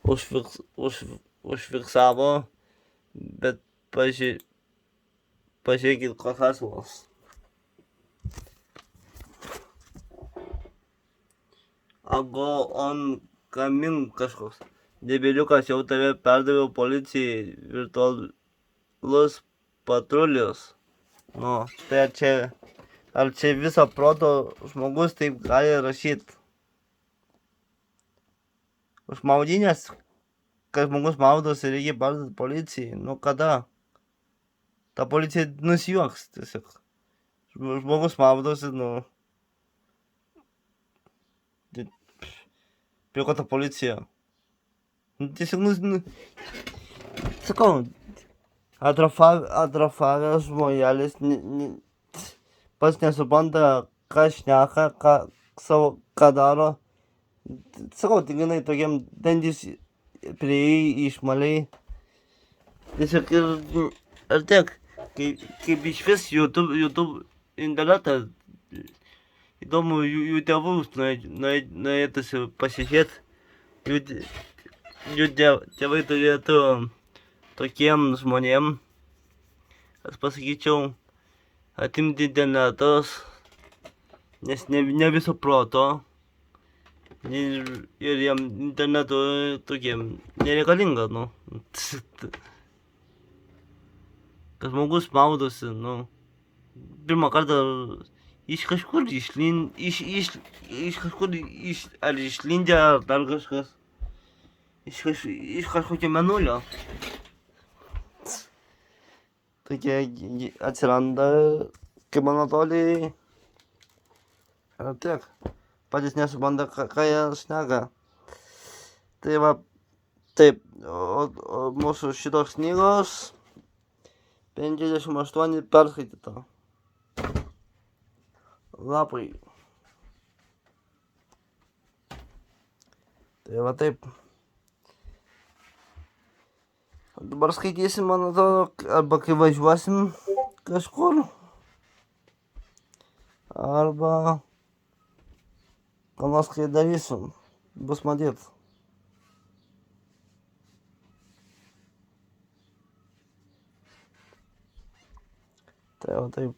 užfiksavo, bet pažiūrėkit, kokias vos. Ago on coming kažkoks. Debeliukas jau tave perdaviau policijai, virtualus patrulius. Nu, tai ar čia viso proto žmogus taip gali rašyti? Už maudynės, kad žmogus maudosi, reikia perduoti policijai. Nu kada? Ta policija nusijuoks tiesiog. Žmogus maudosi, nu. Prie ko ta policija? Tiesiog, sakau, atrofavęs žmogelis pats nesupranta, ką šneka, ką daro. Sakau, tik jinai tokiam dandys prieėjai išmaliai. Tiesiog ir tiek, kaip iš vis YouTube internetas, įdomu jų tėvus nuėjusi pasižiūrėti. Jų tėvai turėtų tokiem žmonėm, aš pasakyčiau, atimti internetus, nes ne viso proto. Ir jam internetu tokiem nereikalinga, nu. Kad žmogus maudosi, nu. Pirmą kartą iš kažkur ar išlindė, ar dar kažkas. Iš kažkokio menulio. Tokie atsiranda, kaip man atoli. Ir tiek. Patys nesupranta, ką jie šneka. Tai va, taip, o mūsų šitos knygos 58 perskaityta. Lapai. Tai va taip. Dabar skaitysim, man atrodo, arba kai važiuosim kažkur, arba ką nors kai darysim, bus matyt. Tai va taip.